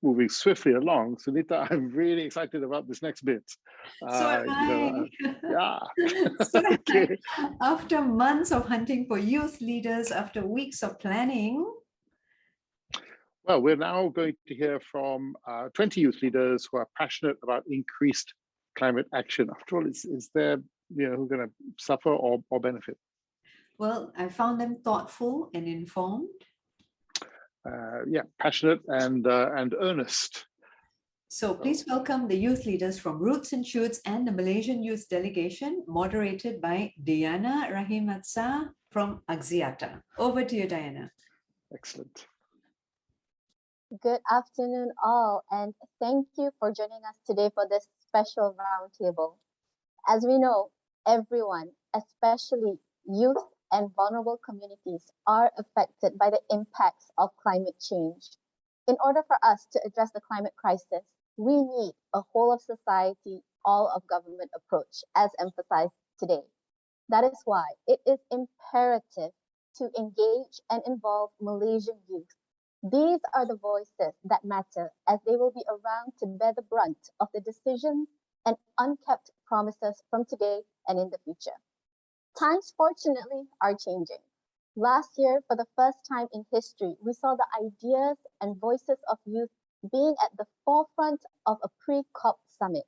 moving swiftly along. Sunita, I'm really excited about this next bit. So am I. Yeah. So Okay. after months of hunting for youth leaders, after weeks of planning, well, we're now going to hear from 20 youth leaders who are passionate about increased climate action. After all, is there, who are going to suffer or benefit? well, I found them thoughtful and informed. Passionate and earnest. So please welcome the youth leaders from Roots and Shoots and the Malaysian Youth Delegation, moderated by Diana Rahimatsa from Axiata. Over to you, Diana. Excellent. Good afternoon, all, and thank you for joining us today for this special roundtable. As we know, everyone, especially youth and vulnerable communities, are affected by the impacts of climate change. In order for us to address the climate crisis, we need a whole of society, all of government approach, as emphasized today. That is why it is imperative to engage and involve Malaysian youth. These are the voices that matter, as they will be around to bear the brunt of the decisions and unkept promises from today and in the future. Times, fortunately, are changing. Last year, for the first time in history, we saw the ideas and voices of youth being at the forefront of a pre-COP summit.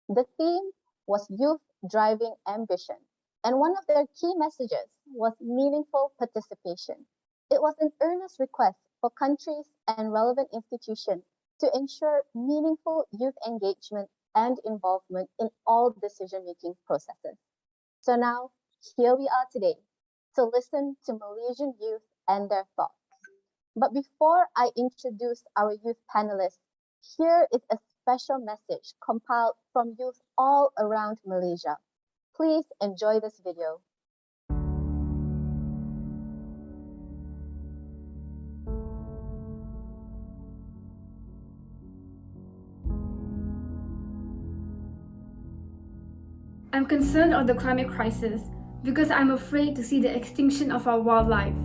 The theme was Youth Driving Ambition, and one of their key messages was meaningful participation. It was an earnest request for countries and relevant institutions to ensure meaningful youth engagement and involvement in all decision-making processes. So now, here we are today to listen to Malaysian youth and their thoughts. But before I introduce our youth panelists, here is a special message compiled from youth all around Malaysia. Please enjoy this video. I'm concerned of the climate crisis because I'm afraid to see the extinction of our wildlife.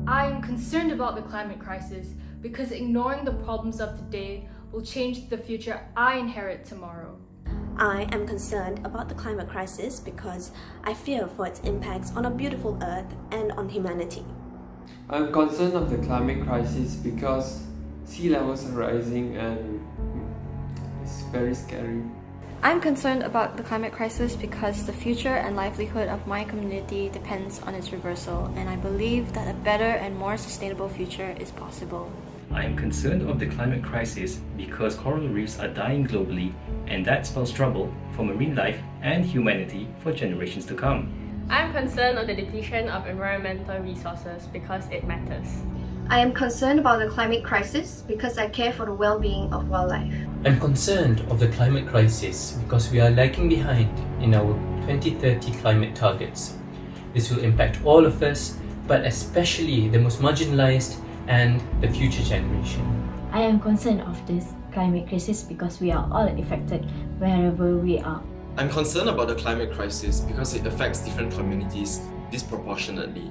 I am concerned about the climate crisis because ignoring the problems of today will change the future I inherit tomorrow. I am concerned about the climate crisis because I fear for its impacts on our beautiful Earth and on humanity. I'm concerned of the climate crisis because sea levels are rising and it's very scary. I'm concerned about the climate crisis because the future and livelihood of my community depends on its reversal, and I believe that a better and more sustainable future is possible. I am concerned of the climate crisis because coral reefs are dying globally, and that spells trouble for marine life and humanity for generations to come. I'm concerned of the depletion of environmental resources because it matters. I am concerned about the climate crisis because I care for the well-being of wildlife. I'm concerned of the climate crisis because we are lagging behind in our 2030 climate targets. This will impact all of us, but especially the most marginalized and the future generation. I am concerned of this climate crisis because we are all affected wherever we are. I'm concerned about the climate crisis because it affects different communities disproportionately.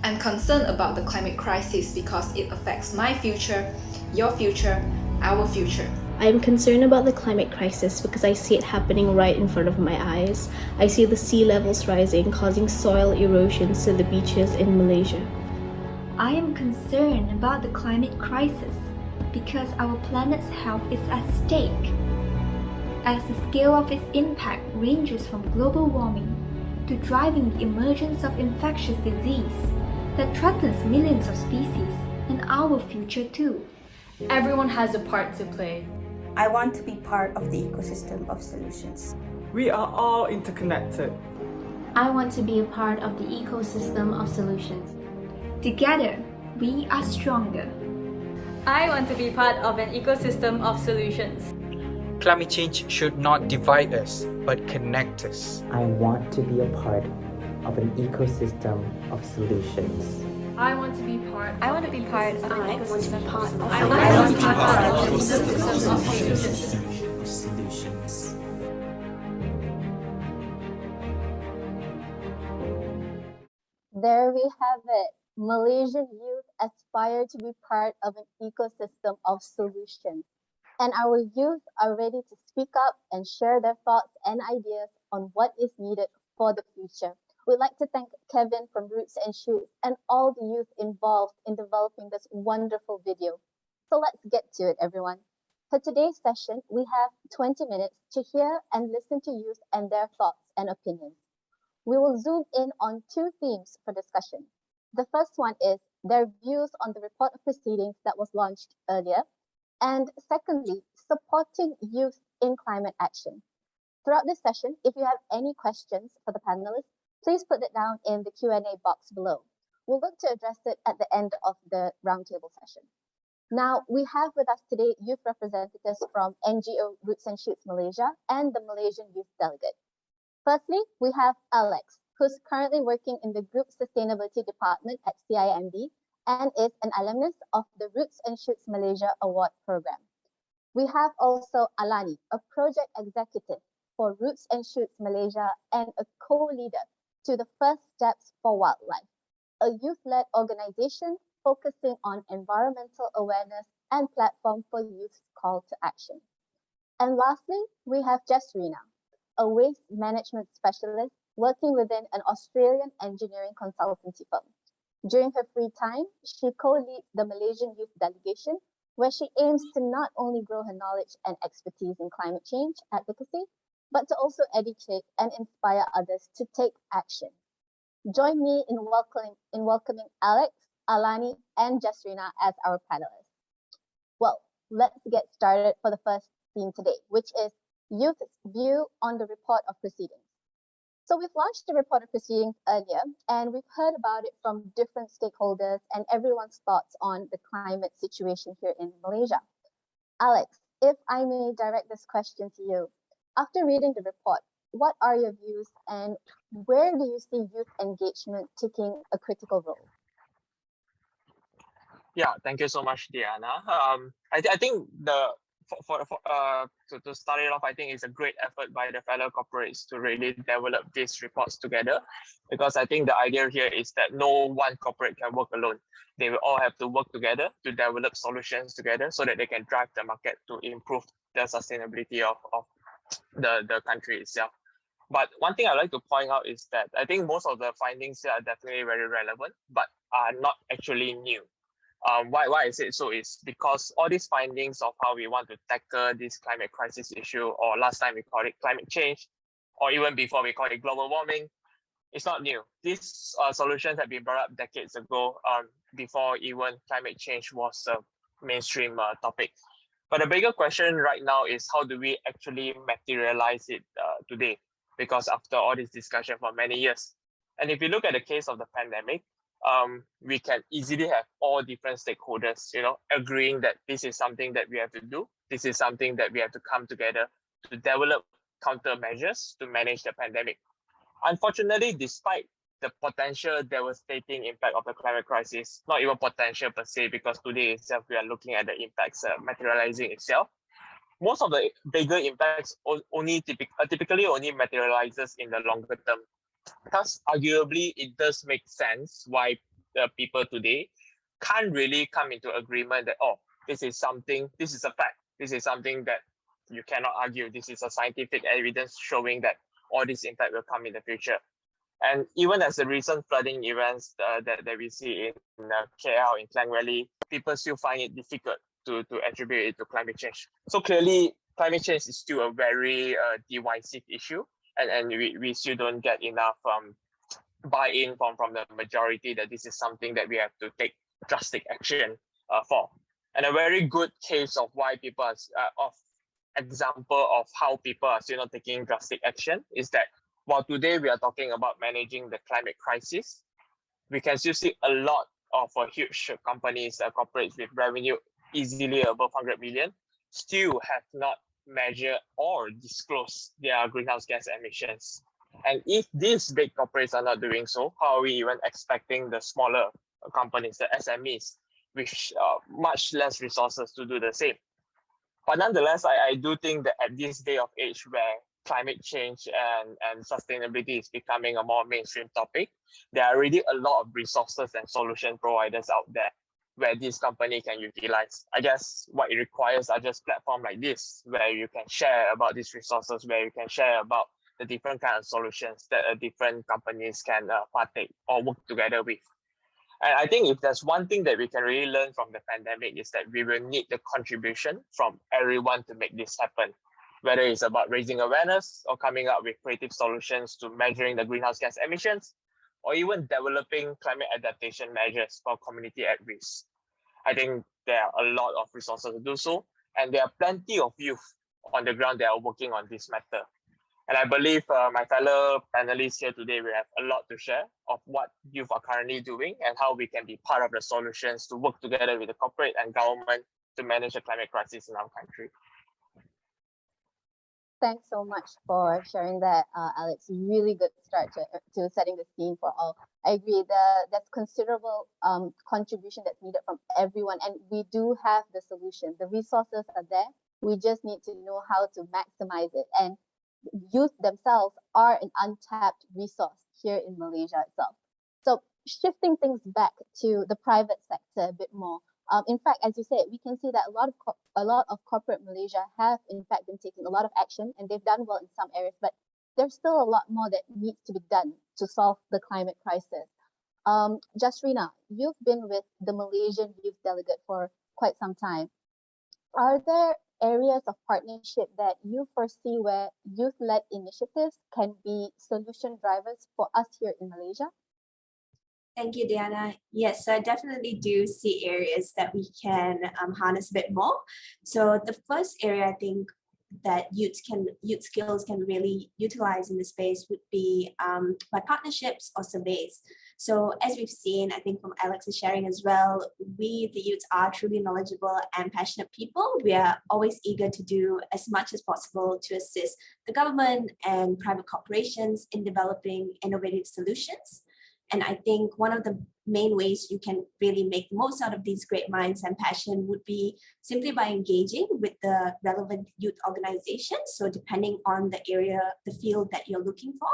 I'm concerned about the climate crisis because it affects my future, your future, our future. I am concerned about the climate crisis because I see it happening right in front of my eyes. I see the sea levels rising, causing soil erosions to the beaches in Malaysia. I am concerned about the climate crisis because our planet's health is at stake. As the scale of its impact ranges from global warming to driving the emergence of infectious disease that threatens millions of species and our future too. Everyone has a part to play. I want to be part of the ecosystem of solutions. We are all interconnected. I want to be a part of the ecosystem of solutions. Together, we are stronger. I want to be part of an ecosystem of solutions. Climate change should not divide us, but connect us. I want to be a part of an ecosystem of solutions. I want to be part. I want to be part of an ecosystem of solutions. I want to be part of an ecosystem of solutions. There we have it. Malaysian youth aspire to be part of an ecosystem of solutions. And our youth are ready to speak up and share their thoughts and ideas on what is needed for the future. We'd like to thank Kevin from Roots and Shoots and all the youth involved in developing this wonderful video. So let's get to it, everyone. For today's session, we have 20 minutes to hear and listen to youth and their thoughts and opinions. We will zoom in on two themes for discussion. The first one is their views on the report of proceedings that was launched earlier, and secondly, supporting youth in climate action. Throughout this session, if you have any questions for the panelists, please put it down in the Q&A box below. We'll look to address it at the end of the roundtable session. Now, we have with us today youth representatives from NGO Roots and Shoots Malaysia and the Malaysian Youth Delegate. Firstly, we have Alex, who's currently working in the Group Sustainability Department at CIMB and is an alumnus of the Roots and Shoots Malaysia Award Program. We have also Alani, a project executive for Roots and Shoots Malaysia and a co-leader to the First Steps for Wildlife, a youth-led organization focusing on environmental awareness and platform for youth's call to action. And lastly, we have Jasrina, a waste management specialist working within an Australian engineering consultancy firm. During her free time, she co-leads the Malaysian Youth Delegation, where she aims to not only grow her knowledge and expertise in climate change advocacy, but to also educate and inspire others to take action. Join me in welcoming Alex, Alani, and Jasrina as our panelists. Well, let's get started for the first theme today, which is youth's view on the report of proceedings. So we've launched the report of proceedings earlier, and we've heard about it from different stakeholders and everyone's thoughts on the climate situation here in Malaysia. Alex, if I may direct this question to you, after reading the report, what are your views and where do you see youth engagement taking a critical role? Yeah, thank you so much, Diana. I think to start it off, I think it's a great effort by the fellow corporates to really develop these reports together, because I think the idea here is that no one corporate can work alone. They will all have to work together to develop solutions together so that they can drive the market to improve the sustainability of the country itself. But one thing I'd like to point out is that I think most of the findings here are definitely very relevant, but are not actually new. Why I say so is because all these findings of how we want to tackle this climate crisis issue, or last time we called it climate change, or even before we called it global warming, it's not new. These solutions have been brought up decades ago, before even climate change was a mainstream topic. But the bigger question right now is how do we actually materialize it today? Because after all this discussion for many years, and if you look at the case of the pandemic, we can easily have all different stakeholders, agreeing that this is something that we have to do. This is something that we have to come together to develop countermeasures to manage the pandemic. Unfortunately, despite the potential devastating impact of the climate crisis, not even potential per se, because today itself we are looking at the impacts materializing itself. Most of the bigger impacts typically only materializes in the longer term. Thus, arguably, it does make sense why the people today can't really come into agreement that, this is a fact, this is something that you cannot argue, this is a scientific evidence showing that all this impact will come in the future. And even as the recent flooding events that we see in KL, in Klang Valley, people still find it difficult to attribute it to climate change. So clearly, climate change is still a very divisive issue. And we still don't get enough buy-in from the majority that this is something that we have to take drastic action for. And a very good case of why people are, example of how people are still not taking drastic action is that while today we are talking about managing the climate crisis, we can still see a lot of huge companies, corporates with revenue easily above 100 million, still have not measure or disclose their greenhouse gas emissions. And if these big corporates are not doing so, how are we even expecting the smaller companies, the SMEs, with much less resources to do the same? But nonetheless, I do think that at this day of age where climate change and sustainability is becoming a more mainstream topic, there are already a lot of resources and solution providers out there. where this company can utilize. I guess what it requires are just platforms like this, where you can share about these resources, where you can share about the different kind of solutions that different companies can partake or work together with. And I think if there's one thing that we can really learn from the pandemic is that we will need the contribution from everyone to make this happen. Whether it's about raising awareness or coming up with creative solutions to measuring the greenhouse gas emissions, or even developing climate adaptation measures for community at risk. I think there are a lot of resources to do so, and there are plenty of youth on the ground that are working on this matter. And I believe my fellow panelists here today will have a lot to share of what youth are currently doing and how we can be part of the solutions to work together with the corporate and government to manage the climate crisis in our country. Thanks so much for sharing that, Alex. Really good start to setting the scene for all. I agree that there's considerable contribution that's needed from everyone, and we do have the solution. The resources are there. We just need to know how to maximize it. And youth themselves are an untapped resource here in Malaysia itself. So shifting things back to the private sector a bit more. In fact, as you said, we can see that a lot of corporate Malaysia have in fact been taking a lot of action, and they've done well in some areas, but there's still a lot more that needs to be done to solve the climate crisis. Jasrina, you've been with the Malaysian Youth Delegate for quite some time. Are there areas of partnership that you foresee where youth-led initiatives can be solution drivers for us here in Malaysia? Thank you, Diana. Yes, I definitely do see areas that we can harness a bit more. So the first area I think that youth skills can really utilize in the space would be by partnerships or surveys. So as we've seen, I think from Alex's sharing as well, we, the youths, are truly knowledgeable and passionate people. We are always eager to do as much as possible to assist the government and private corporations in developing innovative solutions. And I think one of the main ways you can really make the most out of these great minds and passion would be simply by engaging with the relevant youth organizations. So depending on the area, the field that you're looking for,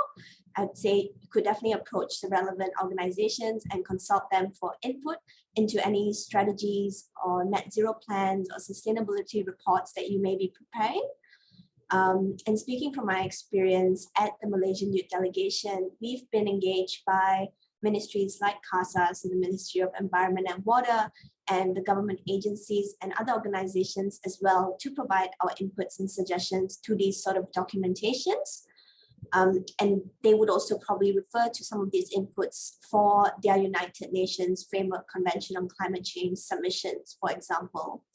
I'd say you could definitely approach the relevant organizations and consult them for input into any strategies or net zero plans or sustainability reports that you may be preparing. And speaking from my experience at the Malaysian Youth Delegation, we've been engaged by ministries like CASA, so the Ministry of Environment and Water, and the government agencies and other organizations as well to provide our inputs and suggestions to these sort of documentations. And they would also probably refer to some of these inputs for their United Nations Framework Convention on Climate Change submissions, for example.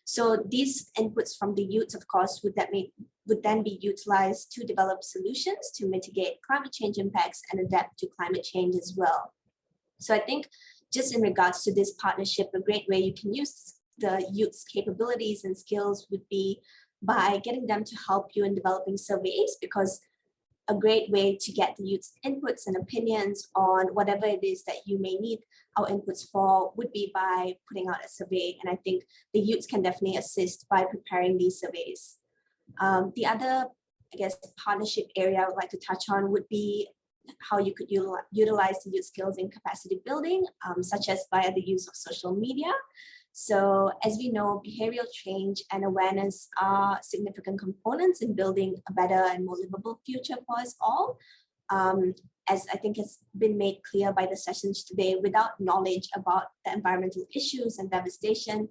So these inputs from the youths, of course, would then be utilized to develop solutions to mitigate climate change impacts and adapt to climate change as well. So I think just in regards to this partnership, a great way you can use the youth's capabilities and skills would be by getting them to help you in developing surveys, because a great way to get the youth's inputs and opinions on whatever it is that you may need our inputs for would be by putting out a survey. And I think the youths can definitely assist by preparing these surveys. The other, I guess, partnership area I would like to touch on would be how you could utilize the youth skills in capacity building, such as via the use of social media. So as we know, behavioral change and awareness are significant components in building a better and more livable future for us all. As I think has been made clear by the sessions today, without knowledge about the environmental issues and devastation,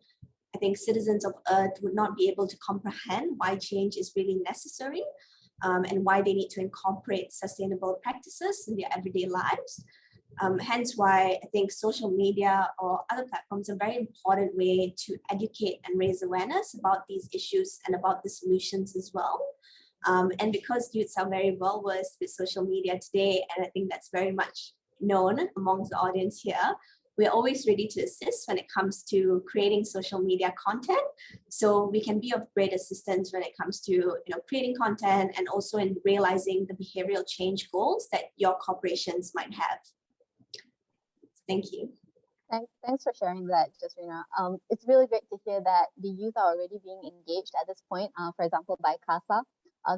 I think citizens of Earth would not be able to comprehend why change is really necessary and why they need to incorporate sustainable practices in their everyday lives. Hence why I think social media or other platforms are a very important way to educate and raise awareness about these issues and about the solutions as well. And because youths are very well versed with social media today, and I think that's very much known amongst the audience here, we're always ready to assist when it comes to creating social media content. So we can be of great assistance when it comes to creating content and also in realizing the behavioral change goals that your corporations might have. Thank you. Thanks for sharing that, Jasrina. It's really great to hear that the youth are already being engaged at this point, for example, by CASA.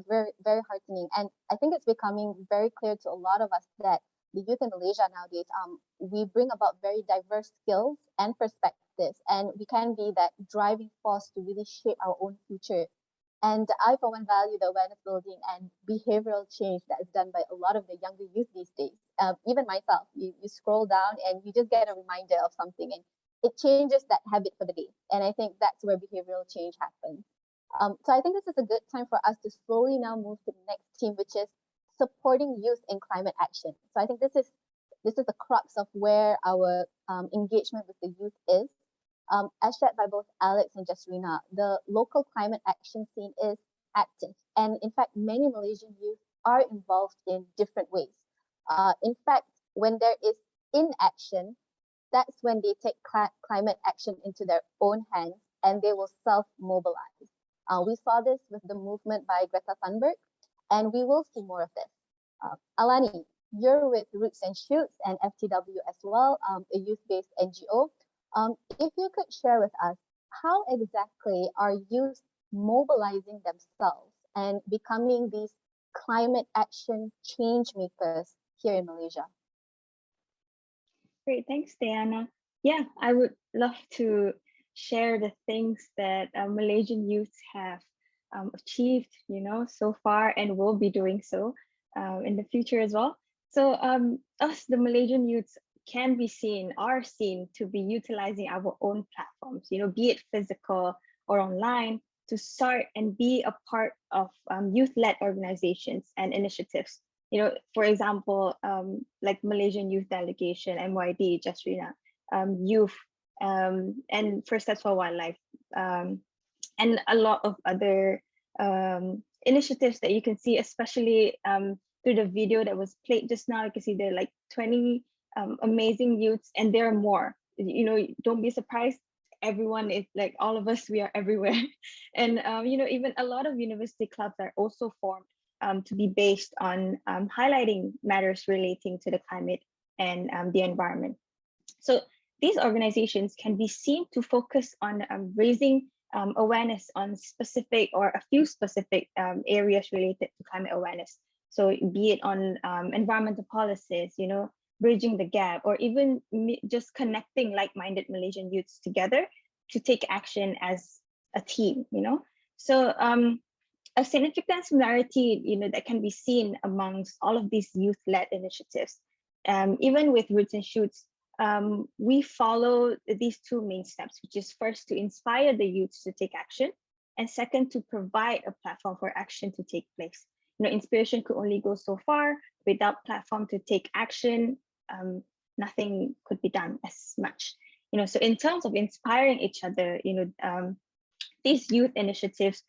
Very, very heartening. And I think it's becoming very clear to a lot of us that the youth in Malaysia nowadays, we bring about very diverse skills and perspectives this, and we can be that driving force to really shape our own future. And I, for one, value the awareness building and behavioral change that is done by a lot of the younger youth these days. Even myself, you scroll down and you just get a reminder of something, and it changes that habit for the day. And I think that's where behavioral change happens. So I think this is a good time for us to slowly now move to the next theme, which is supporting youth in climate action. So I think this is the crux of where our engagement with the youth is. As shared by both Alex and Jasrina, the local climate action scene is active. And in fact, many Malaysian youth are involved in different ways. In fact, when there is inaction, that's when they take climate action into their own hands and they will self-mobilize. We saw this with the movement by Greta Thunberg, and we will see more of this. Alani, you're with Roots and Shoots and FTW as well, a youth-based NGO. If you could share with us, how exactly are youth mobilizing themselves and becoming these climate action change makers here in Malaysia? Great, thanks, Diana. Yeah, I would love to share the things that Malaysian youths have achieved, so far, and will be doing so in the future as well. So us, the Malaysian youths, are seen to be utilizing our own platforms, be it physical or online, to start and be a part of youth-led organizations and initiatives. For example, like Malaysian Youth Delegation, MYD, Jasrina, Youth, and First Steps for Wildlife, and a lot of other initiatives that you can see, especially through the video that was played just now. You can see there are like 20 amazing youths, and there are more. Don't be surprised. Everyone is like, all of us, we are everywhere. And even a lot of university clubs are also formed to be based on highlighting matters relating to the climate and the environment. So these organizations can be seen to focus on raising awareness on specific or a few specific areas related to climate awareness. So be it on environmental policies, bridging the gap, or even just connecting like-minded Malaysian youths together to take action as a team, So a significant similarity, that can be seen amongst all of these youth-led initiatives. Even with Roots and Shoots, we follow these two main steps, which is first to inspire the youths to take action, and second, to provide a platform for action to take place. Inspiration could only go so far. Without platform to take action, nothing could be done as much. So in terms of inspiring each other, these youth initiatives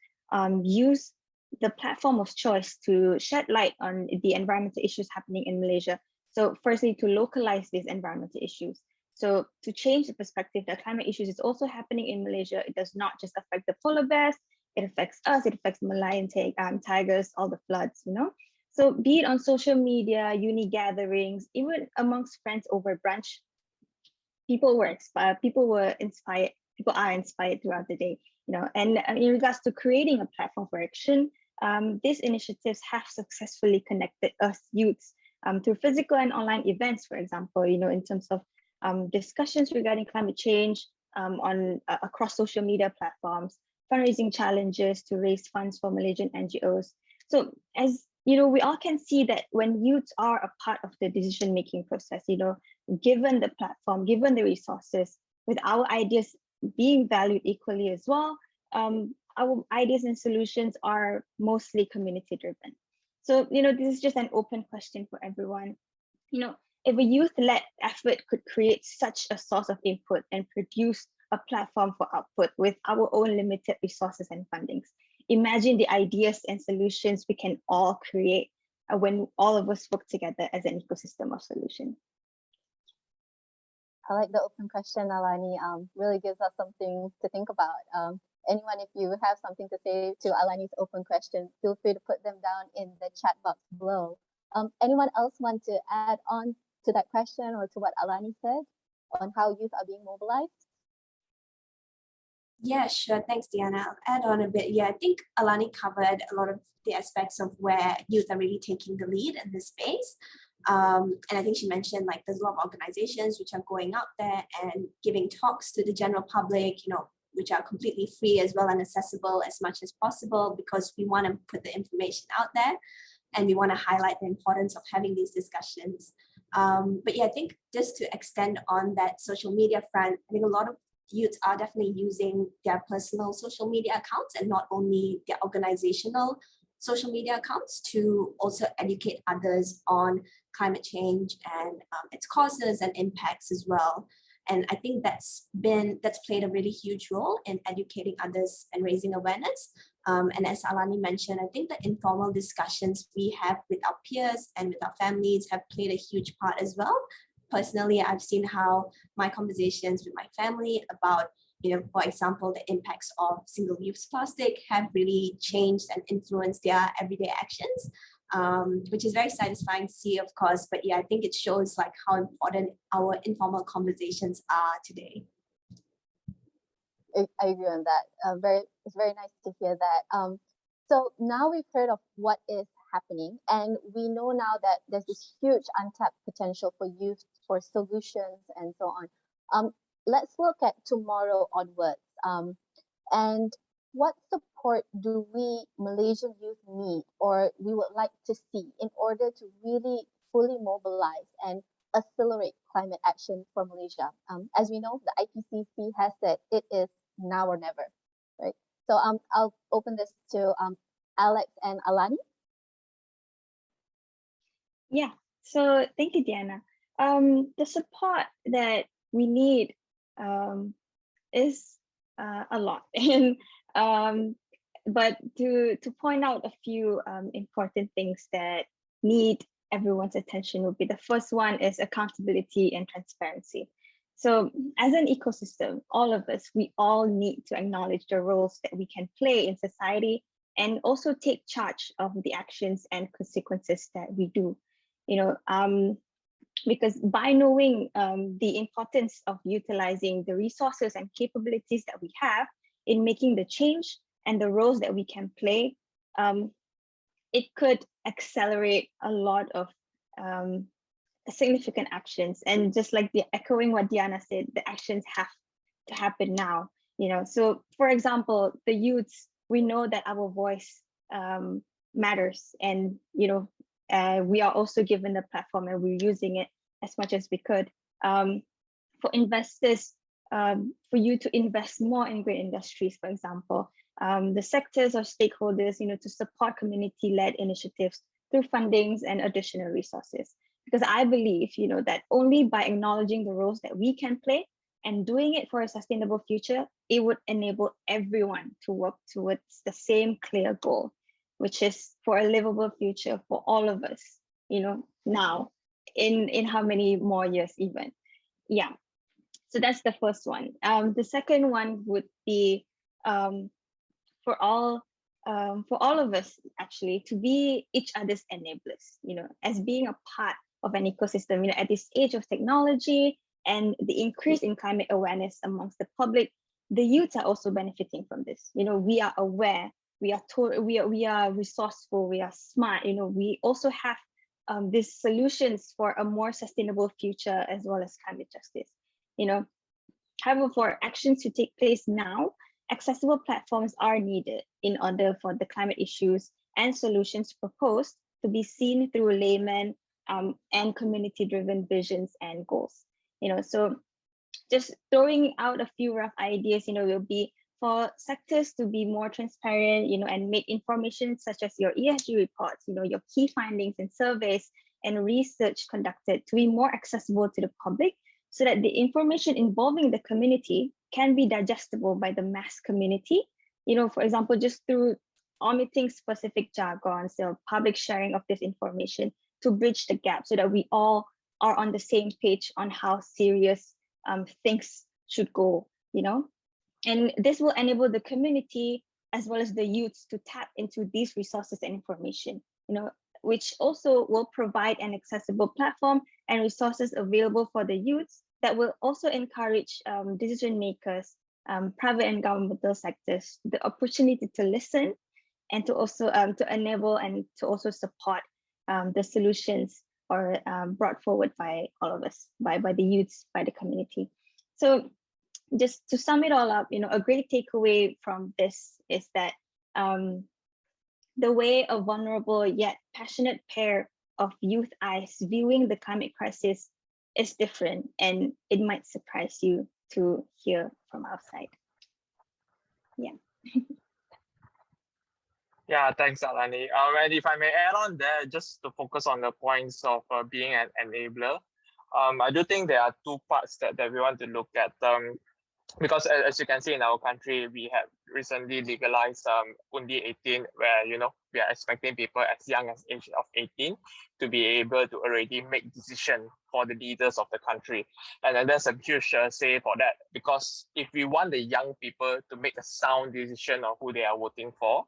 use the platform of choice to shed light on the environmental issues happening in Malaysia. So firstly, to localize these environmental issues. So to change the perspective that climate issues is also happening in Malaysia. It does not just affect the polar bears, it affects us, it affects Malayan tigers, all the floods, So be it on social media, uni gatherings, even amongst friends over brunch, people are inspired throughout the day, And in regards to creating a platform for action, these initiatives have successfully connected us youths through physical and online events, for example, in terms of discussions regarding climate change across social media platforms, fundraising challenges to raise funds for Malaysian NGOs. So as we all can see that when youths are a part of the decision-making process, given the platform, given the resources, with our ideas being valued equally as well, our ideas and solutions are mostly community-driven. So, this is just an open question for everyone. If a youth-led effort could create such a source of input and produce a platform for output with our own limited resources and fundings, imagine the ideas and solutions we can all create when all of us work together as an ecosystem of solutions. I like the open question, Alani. Really gives us something to think about. Anyone, if you have something to say to Alani's open question, feel free to put them down in the chat box below. Anyone else want to add on to that question or to what Alani said on how youth are being mobilized? Yeah, sure. Thanks, Diana. I'll add on a bit. Yeah, I think Alani covered a lot of the aspects of where youth are really taking the lead in this space. And I think she mentioned like there's a lot of organizations which are going out there and giving talks to the general public, which are completely free as well and accessible as much as possible, because we want to put the information out there and we want to highlight the importance of having these discussions. But yeah, I think just to extend on that social media front, I think a lot of youths are definitely using their personal social media accounts and not only their organizational social media accounts to also educate others on climate change and its causes and impacts as well. And I think that's played a really huge role in educating others and raising awareness. And as Alani mentioned, I think the informal discussions we have with our peers and with our families have played a huge part as well. Personally, I've seen how my conversations with my family about, for example, the impacts of single-use plastic have really changed and influenced their everyday actions, which is very satisfying to see, of course. But yeah, I think it shows like how important our informal conversations are today. I agree on that. It's very nice to hear that. So now we've heard of what is happening, and we know now that there's this huge untapped potential for youth, for solutions, and so on. Let's look at tomorrow onwards. And what support do we Malaysian youth need, or we would like to see, in order to really fully mobilize and accelerate climate action for Malaysia? As we know, the IPCC has said it is now or never, right? So I'll open this to Alex and Alani. Yeah, so thank you, Diana. The support that we need is a lot, and but to point out a few important things that need everyone's attention would be, the first one is accountability and transparency. So as an ecosystem, all of us, we all need to acknowledge the roles that we can play in society and also take charge of the actions and consequences that we do. Because by knowing the importance of utilizing the resources and capabilities that we have in making the change and the roles that we can play, it could accelerate a lot of significant actions. And just like echoing what Diana said, the actions have to happen now. So for example, the youths, we know that our voice matters, and we are also given the platform and we're using it as much as we could. For investors, for you to invest more in green industries, for example, the sectors or stakeholders, to support community-led initiatives through fundings and additional resources. Because I believe, that only by acknowledging the roles that we can play and doing it for a sustainable future, it would enable everyone to work towards the same clear goal, which is for a livable future for all of us, now, in how many more years even. Yeah, so that's the first one. The second one would be for all of us, actually, to be each other's enablers, as being a part of an ecosystem. At this age of technology and the increase in climate awareness amongst the public, the youth are also benefiting from this. We are aware, we are resourceful, we are smart. We also have these solutions for a more sustainable future as well as climate justice. However, for actions to take place now, accessible platforms are needed in order for the climate issues and solutions proposed to be seen through layman and community-driven visions and goals. So just throwing out a few rough ideas, will be for sectors to be more transparent, and make information such as your ESG reports, your key findings and surveys and research conducted to be more accessible to the public, so that the information involving the community can be digestible by the mass community. For example, just through omitting specific jargons or public sharing of this information to bridge the gap, so that we all are on the same page on how serious things should go, And this will enable the community as well as the youths to tap into these resources and information, which also will provide an accessible platform and resources available for the youths that will also encourage decision makers, private and governmental sectors, the opportunity to listen and to also to enable and to also support the solutions or brought forward by all of us, by the youths, by the community. So just to sum it all up, a great takeaway from this is that the way a vulnerable yet passionate pair of youth eyes viewing the climate crisis is different, and it might surprise you to hear from outside. Yeah. Yeah, thanks, Alani. And if I may add on there, just to focus on the points of being an enabler, I do think there are two parts that we want to look at. Because as you can see in our country, we have recently legalized Undi 18, where we are expecting people as young as age of 18 to be able to already make decision for the leaders of the country. And then there's a huge say for that, because if we want the young people to make a sound decision of who they are voting for,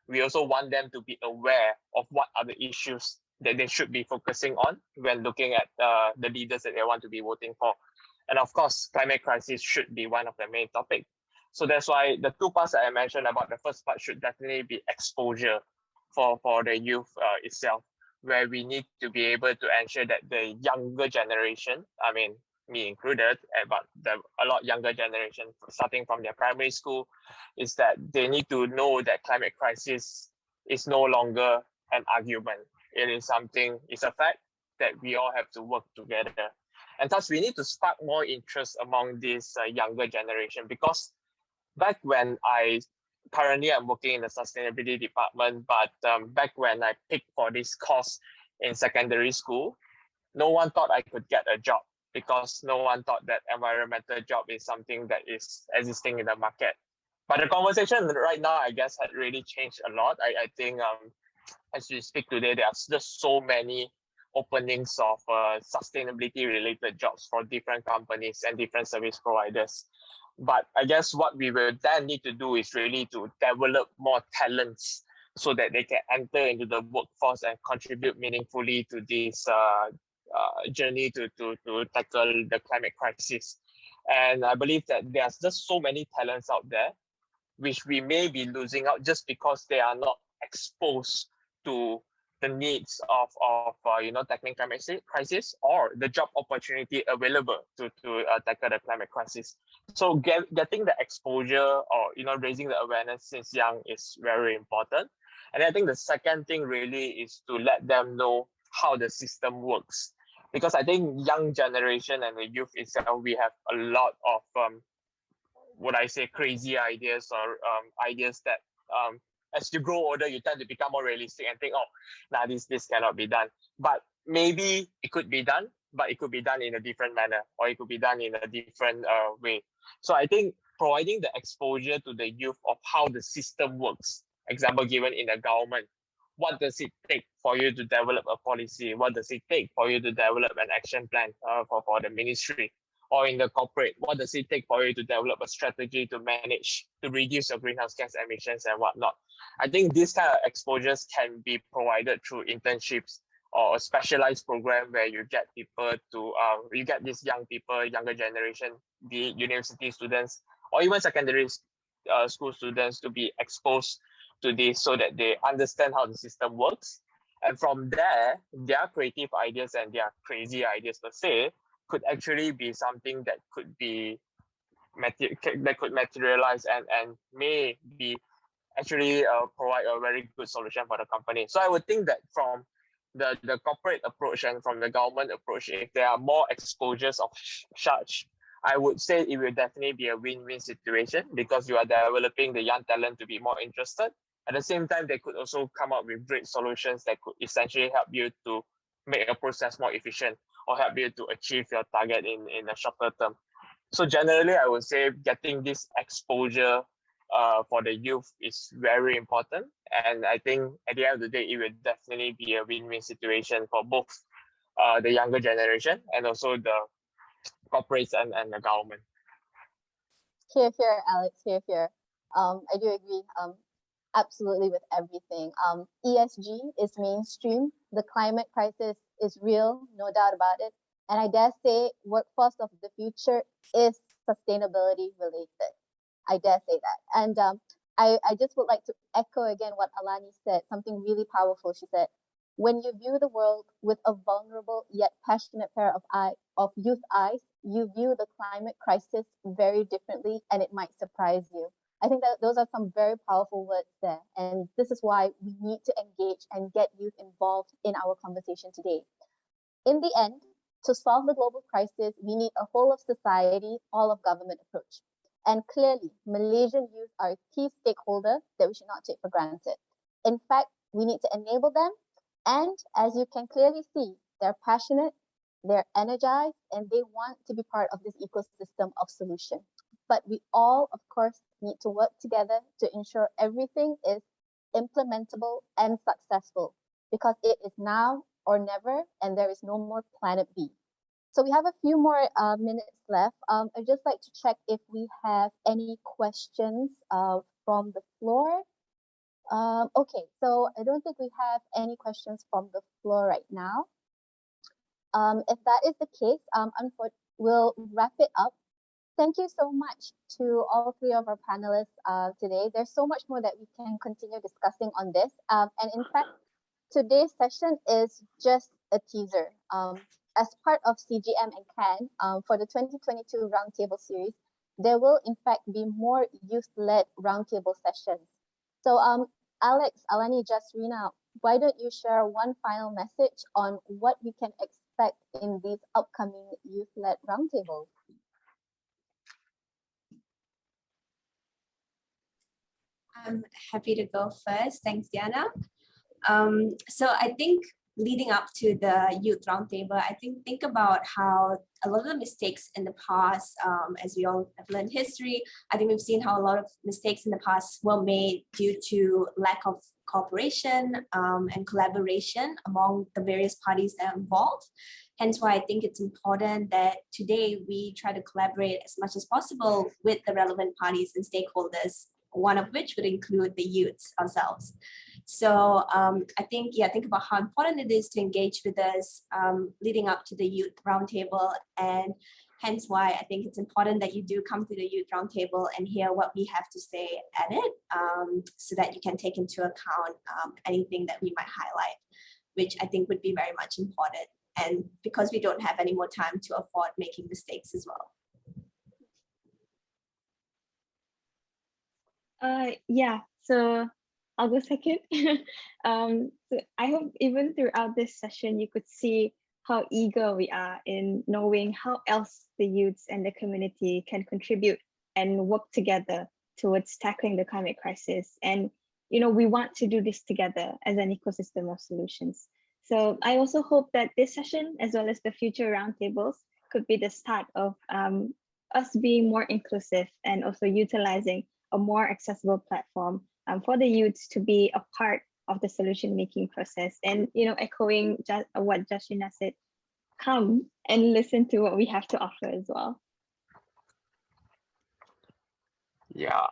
we also want them to be aware of what are the issues that they should be focusing on when looking at the leaders that they want to be voting for. And of course, climate crisis should be one of the main topics. So that's why the two parts that I mentioned about, the first part should definitely be exposure for the youth itself, where we need to be able to ensure that the younger generation, I mean, me included, but a lot younger generation, starting from their primary school, is that they need to know that climate crisis is no longer an argument. It is something, it's a fact that we all have to work together. And thus, we need to spark more interest among this younger generation, because back when currently I'm working in the sustainability department, but back when I picked for this course in secondary school, no one thought I could get a job, because no one thought that environmental job is something that is existing in the market. But the conversation right now, I guess, had really changed a lot. I think as we speak today, there are just so many openings of sustainability related jobs for different companies and different service providers. But I guess what we will then need to do is really to develop more talents so that they can enter into the workforce and contribute meaningfully to this journey to tackle the climate crisis. And I believe that there's just so many talents out there which we may be losing out just because they are not exposed to the needs of tackling climate crisis or the job opportunity available to tackle the climate crisis. So getting the exposure or raising the awareness since young is very important. And I think the second thing really is to let them know how the system works, because I think young generation and the youth itself, we have a lot of crazy ideas or ideas that as you grow older, you tend to become more realistic and think, this cannot be done. But maybe it could be done, but it could be done in a different manner, or it could be done in a different way. So I think providing the exposure to the youth of how the system works, example given in the government, what does it take for you to develop a policy? What does it take for you to develop an action plan for the ministry? Or in the corporate, what does it take for you to develop a strategy to reduce your greenhouse gas emissions and whatnot? I think these kind of exposures can be provided through internships or a specialized program where you get people to, you get these young people, younger generation, be it university students or even secondary school students, to be exposed to this so that they understand how the system works. And from there, their creative ideas and their crazy ideas per se could actually be something that could be materialize and may be actually provide a very good solution for the company. So I would think that from the corporate approach and from the government approach, if there are more exposures of such, I would say it will definitely be a win-win situation, because you are developing the young talent to be more interested. At the same time, they could also come up with great solutions that could essentially help you to make a process more efficient or help you to achieve your target in the shorter term. So generally, I would say getting this exposure for the youth is very important. And I think at the end of the day, it will definitely be a win-win situation for both the younger generation and also the corporates and the government. Here, Alex, here. I do agree absolutely with everything. ESG is mainstream. The climate crisis is real, no doubt about it. And I dare say workforce of the future is sustainability related. I dare say that. And I just would like to echo again what Alani said, something really powerful. She said, When you view the world with a vulnerable yet passionate pair of youth eyes, you view the climate crisis very differently, and it might surprise you. I think that those are some very powerful words there. And this is why we need to engage and get youth involved in our conversation today. In the end, to solve the global crisis, we need a whole of society, all of government approach. And clearly, Malaysian youth are a key stakeholder that we should not take for granted. In fact, we need to enable them. And as you can clearly see, they're passionate, they're energized, and they want to be part of this ecosystem of solution. But we all, of course, need to work together to ensure everything is implementable and successful, because it is now or never, and there is no more planet B. So we have a few more minutes left. I'd just like to check if we have any questions from the floor. Okay, so I don't think we have any questions from the floor right now. If that is the case, we'll wrap it up. Thank you so much to all three of our panelists today. There's so much more that we can continue discussing on this. And in fact, today's session is just a teaser. As part of CGM and CAN, for the 2022 Roundtable Series, there will in fact be more youth-led roundtable sessions. So Alex, Alani, Jasrina, why don't you share one final message on what we can expect in these upcoming youth-led roundtables? I'm happy to go first. Thanks, Diana. So I think leading up to the youth roundtable, I think about how a lot of the mistakes in the past, as we all have learned history, I think we've seen how a lot of mistakes in the past were made due to lack of cooperation and collaboration among the various parties that are involved. Hence why I think it's important that today we try to collaborate as much as possible with the relevant parties and stakeholders, one of which would include the youths ourselves. So I think about how important it is to engage with us leading up to the youth roundtable, and hence why I think it's important that you do come to the youth roundtable and hear what we have to say at it, so that you can take into account anything that we might highlight, which I think would be very much important. And because we don't have any more time to afford making mistakes as well. Yeah, so I'll go second. So I hope even throughout this session, you could see how eager we are in knowing how else the youths and the community can contribute and work together towards tackling the climate crisis. And, you know, we want to do this together as an ecosystem of solutions. So I also hope that this session, as well as the future roundtables, could be the start of us being more inclusive and also utilizing a more accessible platform for the youths to be a part of the solution-making process. And, you know, echoing what Jasrina said, come and listen to what we have to offer as well. Yeah,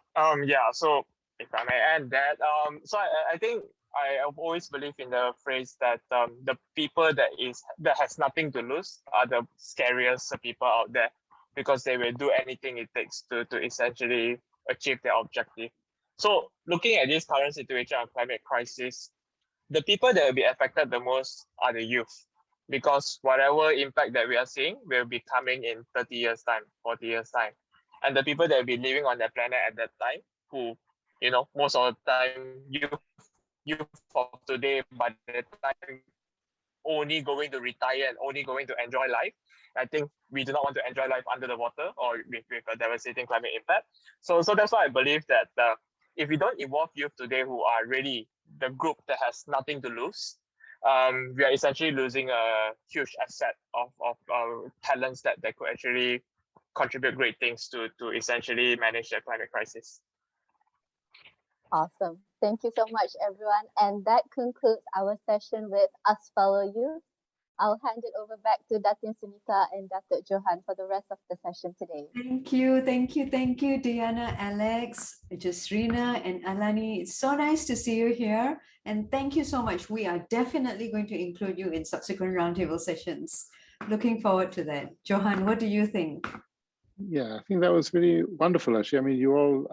so if I may add that, so I think I've always believed in the phrase that the people that has nothing to lose are the scariest people out there, because they will do anything it takes to essentially achieve their objective. So looking at this current situation of climate crisis, the people that will be affected the most are the youth, because whatever impact that we are seeing will be coming in 30 years time, 40 years time. And the people that will be living on that planet at that time, who, you know, most of the time, youth of today, by the time only going to retire and only going to enjoy life, I think we do not want to enjoy life under the water or with a devastating climate impact. So that's why I believe that if we don't involve youth today, who are really the group that has nothing to lose, we are essentially losing a huge asset of talents that could actually contribute great things to essentially manage the climate crisis. Awesome. Thank you so much, everyone. And that concludes our session with us fellow youth. I'll hand it over back to Datin Sunita and Dr. Johan for the rest of the session today. Thank you, Diana, Alex, Jasrina, and Alani. It's so nice to see you here. And thank you so much. We are definitely going to include you in subsequent roundtable sessions. Looking forward to that. Johan, what do you think? Yeah, I think that was really wonderful, actually. I mean, you all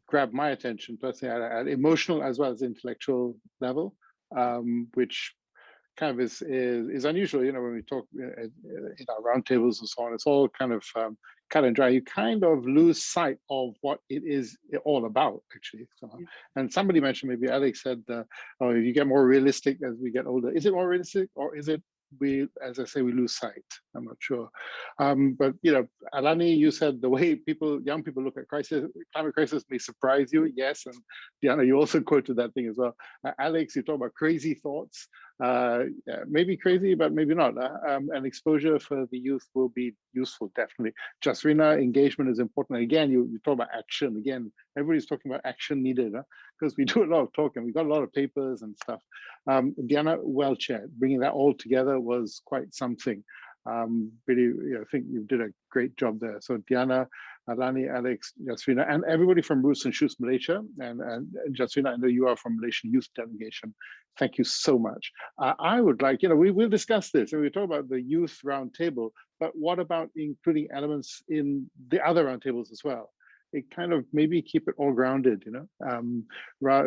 grabbed my attention personally at emotional as well as intellectual level, which kind of is unusual. You know, when we talk in our roundtables and so on, it's all kind of cut and dry. You kind of lose sight of what it is all about, actually. So, and somebody mentioned, maybe Alex said, oh, you get more realistic as we get older. Is it more realistic, or is it as I say, we lose sight? I'm not sure. But you know, Alani, you said the way young people look at climate crisis may surprise you. Yes, and Diana, you also quoted that thing as well. Alex, you talk about crazy thoughts. Maybe crazy, but maybe not. And exposure for the youth will be useful, definitely. Jasrina, engagement is important. Again, you talk about action. Again, everybody's talking about action needed, because we do a lot of talking. We've got a lot of papers and stuff. Diana, well chaired. Bringing that all together was quite something. Really, I think you did a great job there. So Diana, Alani, Alex, Jasrina, and everybody from Roots and Shoots Malaysia, and Jasrina, I know you are from Malaysian Youth Delegation. Thank you so much. I would like, we will discuss this, and we talk about the youth roundtable, but what about including elements in the other roundtables as well? It kind of maybe keep it all grounded,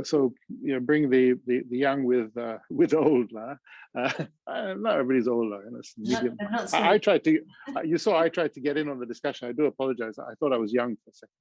so bring the young with old. Not everybody's old, medium. I tried to. You saw I tried to get in on the discussion. I do apologize. I thought I was young for a second.